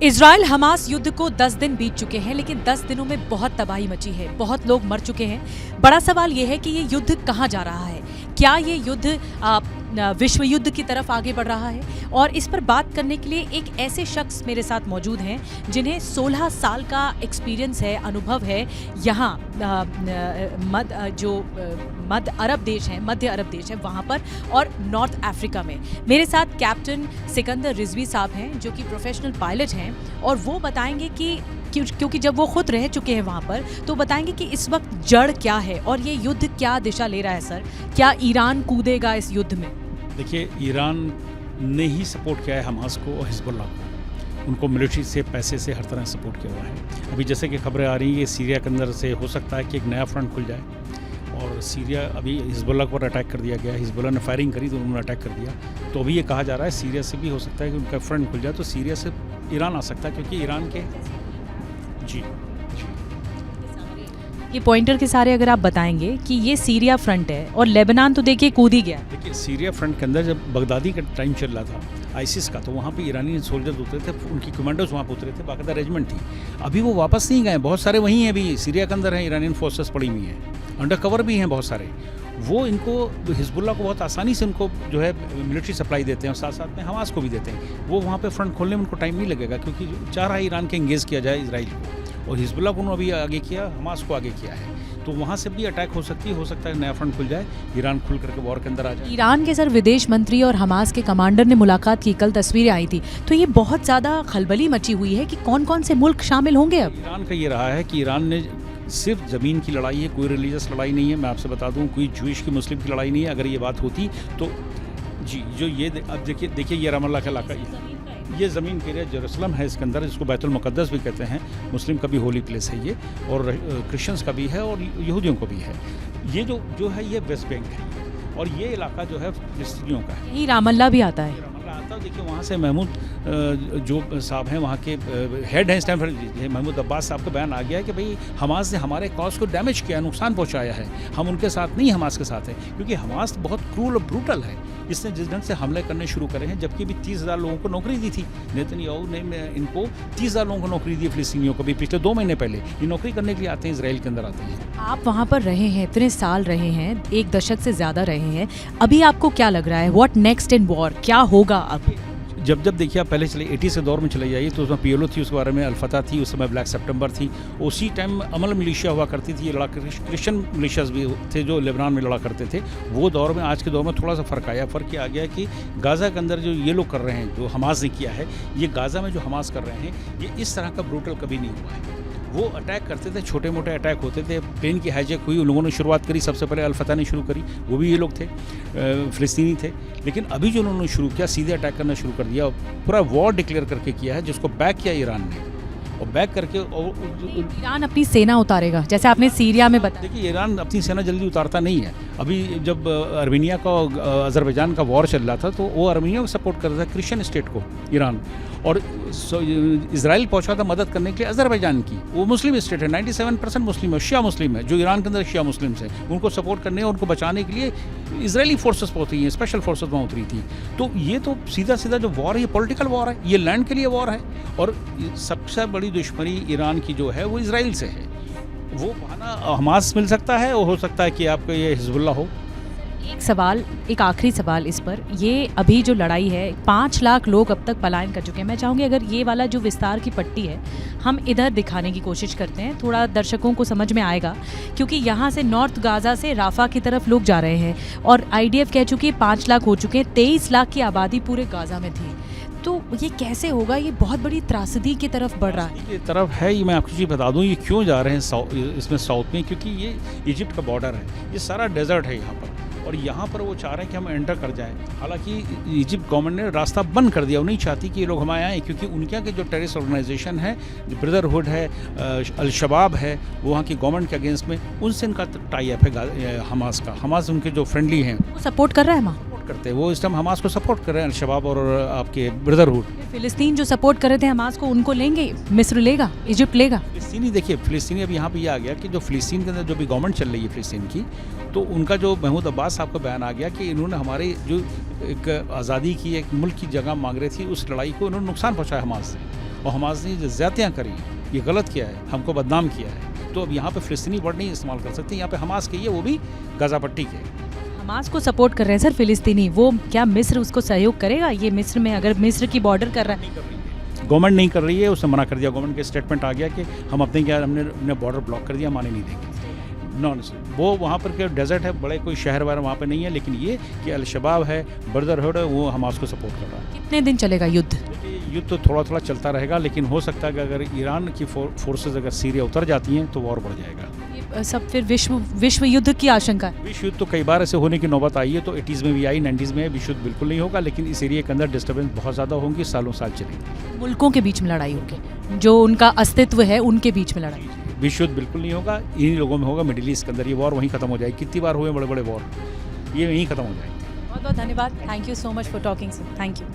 Israel Hamas युद्ध को 10 दिन बीत चुके हैं, लेकिन 10 दिनों में बहुत तबाही मची है, बहुत लोग मर चुके हैं। बड़ा सवाल यह है कि ये युद्ध कहाँ जा रहा है। क्या ये युद्ध विश्व युद्ध की तरफ आगे बढ़ रहा है? और इस पर बात करने के लिए एक ऐसे शख्स मेरे साथ मौजूद हैं जिन्हें 16 साल का एक्सपीरियंस है, अनुभव है यहाँ मध्य अरब देश है वहाँ पर और नॉर्थ अफ्रीका में। मेरे साथ कैप्टन सिकंदर रिजवी साहब हैं जो कि प्रोफेशनल पायलट हैं और वो बताएंगे कि क्योंकि जब वो खुद रह चुके हैं वहाँ पर, तो बताएंगे कि इस वक्त जड़ क्या है और ये युद्ध क्या दिशा ले रहा है। सर, क्या ईरान कूदेगा इस युद्ध में? देखिए, ईरान ने ही सपोर्ट किया है हमास को और हिजबुल्लाह को। उनको मिलिट्री से, पैसे से, हर तरह सपोर्ट किया हुआ है। अभी जैसे कि खबरें आ रही हैं, सीरिया के अंदर से हो सकता है कि एक नया फ्रंट खुल जाए और सीरिया अभी हिजबुल्लाह पर अटैक कर दिया गया। हिजबुल्लाह ने फायरिंग करी तो उन्होंने अटैक कर दिया। तो अभी ये कहा जा रहा है सीरिया से भी हो सकता है कि उनका फ्रंट खुल जाए, तो सीरिया से ईरान आ सकता है, क्योंकि ईरान के जी ये पॉइंटर के सारे अगर आप बताएंगे कि ये सीरिया फ्रंट है और लेबनान तो देखिए कूद ही गया। देखिए, सीरिया फ्रंट के अंदर जब बगदादी का टाइम चल रहा था आईसिस का, तो वहाँ पे ईरानी सोल्जर्स उतरे थे, उनकी कमांडर्स वहाँ पे उतरे थे, बाकायदा रेजिमेंट थी। अभी वो वापस नहीं गए, बहुत सारे वहीं हैं, अभी सीरिया के अंदर हैं, ईरानियन फोर्सेस पड़ी हुई हैं, अंडर कवर भी हैं बहुत सारे। वो इनको हिजबुल्लाह को बहुत आसानी से उनको जो है मिलिट्री सप्लाई देते हैं और साथ साथ में हमास को भी देते हैं। वो वहाँ पे फ्रंट खोलने में उनको टाइम नहीं लगेगा, क्योंकि चाह रहा है ईरान के एंगेज किया जाए इसराइल को, और हिजबुल्लाह को उन्होंने अभी आगे किया, हमास को आगे किया है। तो वहाँ से भी अटैक हो सकता है नया फ्रंट खुल जाए, ईरान खुल करके वॉर के अंदर आ जाए। ईरान के सर विदेश मंत्री और हमास के कमांडर ने मुलाकात की, कल तस्वीरें आई थी, तो ये बहुत ज़्यादा खलबली मची हुई है कि कौन कौन से मुल्क शामिल होंगे अब। ईरान का ये रहा है कि ईरान ने सिर्फ ज़मीन की लड़ाई है, कोई रिलीजियस लड़ाई नहीं है। मैं आपसे बता दूं, कोई जूइश की मुस्लिम की लड़ाई नहीं है। अगर ये बात होती तो जी, जो ये अब देखिए ये रमल्ला का इलाका, ये ज़मीन के लिए जेरूसलम है, इसके अंदर इसको बैतुल मुक़द्दस भी कहते हैं। मुस्लिम का भी होली प्लेस है ये, और क्रिश्चियंस का भी है और यहूदियों को भी है। ये जो है ये वेस्ट बैंक है, और ये इलाका जो है फिलिस्तीनियों का है। यही रामल्ला भी आता है। देखिए, वहाँ से महमूद जो साहब हैं, वहाँ के हेड हैं इस टाइम पर, महमूद अब्बास साहब का बयान आ गया है कि भाई हमास ने हमारे कॉज को डैमेज किया, नुकसान पहुँचाया है, हम उनके साथ नहीं, हमास के साथ है। क्योंकि हमास बहुत क्रूल और ब्रूटल है। इसने जिस ढंग से हमले करने शुरू करे हैं, जबकि भी 30,000 लोगों को नौकरी दी थी नेतन्याहू ने, इनको 30,000 लोगों को नौकरी दी फिलिस्तीनियों को भी पिछले 2 महीने पहले। ये नौकरी करने के लिए आते हैं, इसराइल के अंदर आते हैं। आप वहाँ पर रहे हैं, इतने साल रहे हैं, 1 दशक से ज़्यादा रहे हैं, अभी आपको क्या लग रहा है, व्हाट नेक्स्ट इन वॉर, क्या होगा अब? जब देखिए, आप पहले चले 80 से दौर में चले जाइए, तो उसमें पीएलओ थी, उसके बारे में अल-फतह थी, उस समय ब्लैक सितंबर थी, उसी टाइम अमल मिलिशिया हुआ करती थी, लड़ा क्रिश्चियन मिलिशियाज भी थे जो लेबनान में लड़ा करते थे। वो दौर में आज के दौर में थोड़ा सा फ़र्क आया। फ़र्क ये आ गया कि गाज़ा के अंदर जो ये लोग कर रहे हैं, जो हमास ने किया है, ये गाज़ा में जो हमास कर रहे हैं, ये इस तरह का ब्रूटल कभी नहीं हुआ है। वो अटैक करते थे, छोटे मोटे अटैक होते थे, प्लेन की हाईजैक हुई, उन लोगों ने शुरुआत करी, सबसे पहले अल-फतह ने शुरू करी, वो भी ये लोग थे, फ़िलिस्तीनी थे। लेकिन अभी जो उन्होंने शुरू किया, सीधे अटैक करना शुरू कर दिया, पूरा वॉर डिक्लेयर करके किया है, जिसको बैक किया ईरान ने, और बैक करके ईरान अपनी सेना उतारेगा, जैसे आपने सीरिया में बताया। देखिए, ईरान अपनी सेना जल्दी उतारता नहीं है। अभी जब अर्मेनिया का अज़रबैजान का वॉर चल रहा था, तो वो अर्मेनिया को सपोर्ट कर रहा था, क्रिश्चियन स्टेट को, ईरान, और इजराइल पहुंचा था मदद करने के लिए अज़रबैजान की। वो मुस्लिम स्टेट है, 97% मुस्लिम है, शिया मुस्लिम है, जो ईरान के अंदर शिया मुस्लिम्स हैं, उनको सपोर्ट करने और उनको बचाने के लिए इजरायली फोर्सेस पहुंची हैं, स्पेशल फोर्सेस वहाँ उतरी थी। तो ये तो सीधा जो वॉर है, ये पॉलिटिकल वॉर है, ये लैंड के लिए वॉर है, और सबसे बड़ी दुश्मनी ईरान की जो है वो इजराइल से है। वो बहाना हमास मिल सकता है, और हो सकता है कि आपको ये हिजबुल्लाह हो। एक आखिरी सवाल इस पर, ये अभी जो लड़ाई है, 5 लाख लोग अब तक पलायन कर चुके हैं। मैं चाहूँगी अगर ये वाला जो विस्तार की पट्टी है, हम इधर दिखाने की कोशिश करते हैं, थोड़ा दर्शकों को समझ में आएगा, क्योंकि यहाँ से नॉर्थ गाज़ा से राफा की तरफ लोग जा रहे हैं, और IDF कह चुकी है 5 लाख हो चुके हैं, 23 लाख की आबादी पूरे गाज़ा में थी। तो ये कैसे होगा? ये बहुत बड़ी त्रासदी की तरफ बढ़ रहा है। ये तरफ है, ये मैं आपको चीज़ बता दूं, ये क्यों जा रहे हैं इसमें साउथ में, क्योंकि ये इजिप्ट का बॉर्डर है, ये सारा डेजर्ट है यहाँ पर, और यहाँ पर वो चाह रहे हैं कि हम एंटर कर जाएं। हालांकि इजिप्ट गवर्नमेंट ने रास्ता बंद कर दिया, वो नहीं चाहती कि ये लोग हमारे आएँ, क्योंकि उनके यहाँ के जो टेररिस्ट ऑर्गेनाइजेशन है, ब्रदरहुड है, अल-शबाब है, वो वहाँ की गवर्नमेंट के अगेंस्ट में, उनसे इनका टाई अप है हमास का। हमास उनके जो फ्रेंडली हैं, वो सपोर्ट कर रहा है, करते हैं, वो इस टाइम हमास को सपोर्ट कर रहे हैं, अल-शबाब और आपके ब्रदरहुड। फिलिस्तीन जो सपोर्ट कर रहे थे हमास को, उनको लेंगे, मिस्र लेगा, इजिप्ट लेगा। फिलिस्तीनी, देखिए फिलिस्तीनी अब यहाँ पे ये आ गया कि जो फिलिस्तीन के अंदर जो भी गवर्नमेंट चल रही है फिलिस्तीन की, तो उनका जो महमूद अब्बास साहब का बयान आ गया कि इन्होंने हमारे जो एक आज़ादी की, एक मुल्क की जगह मांग रही थी, उस लड़ाई को इन्होंने नुकसान पहुँचाया हमास से। और हमास ने जो ज़्यादतियाँ करी, ये गलत किया है, हमको बदनाम किया है, तो अब यहाँ पे फ़िलिस्तीनी वर्ड नहीं इस्तेमाल कर सकते। यहाँ पे हमास के ही है, वो भी गाज़ा पट्टी के। हमास को सपोर्ट कर रहे हैं सर फिलिस्तीनी, वो क्या मिस्र उसको सहयोग करेगा? ये मिस्र में अगर मिस्र की बॉर्डर कर रहा है, गवर्नमेंट नहीं कर रही है, उसने मना कर दिया। गवर्नमेंट के स्टेटमेंट आ गया कि हम हमने बॉर्डर ब्लॉक कर दिया, माने नहीं देंगे। नॉन वो वहाँ पर के डेजर्ट है, बड़े कोई शहर वगैरह वहाँ पे नहीं है, लेकिन ये कि अल-शबाब है, ब्रदरहुड है, वो हमास को सपोर्ट कर रहा है। कितने दिन चलेगा युद्ध? युद्ध तो थोड़ा थोड़ा चलता रहेगा, लेकिन हो सकता है कि अगर ईरान की फोर्सेज अगर सीरिया उतर जाती हैं तो वॉर बढ़ जाएगा। ये सब फिर विश्व युद्ध की आशंका है। विश्व युद्ध तो कई बार ऐसे होने की नौबत आई है, तो 80s में भी आई, 90s में विश्व युद्ध बिल्कुल नहीं होगा, लेकिन इस एरिया के अंदर डिस्टर्बेंस बहुत ज़्यादा होंगी, सालों साल चलेगी। मुल्कों के बीच में लड़ाई होगी, जो उनका अस्तित्व है उनके बीच में लड़ाई। विश्व युद्ध बिल्कुल नहीं होगा, इन्हीं लोगों में होगा, मिडिल ईस्ट के अंदर ये वॉर वहीं खत्म हो जाएगी। कितनी बार हुए बड़े बड़े वॉर, ये वहीं खत्म हो जाएंगे। बहुत बहुत धन्यवाद, thank you so much for talking sir, thank you.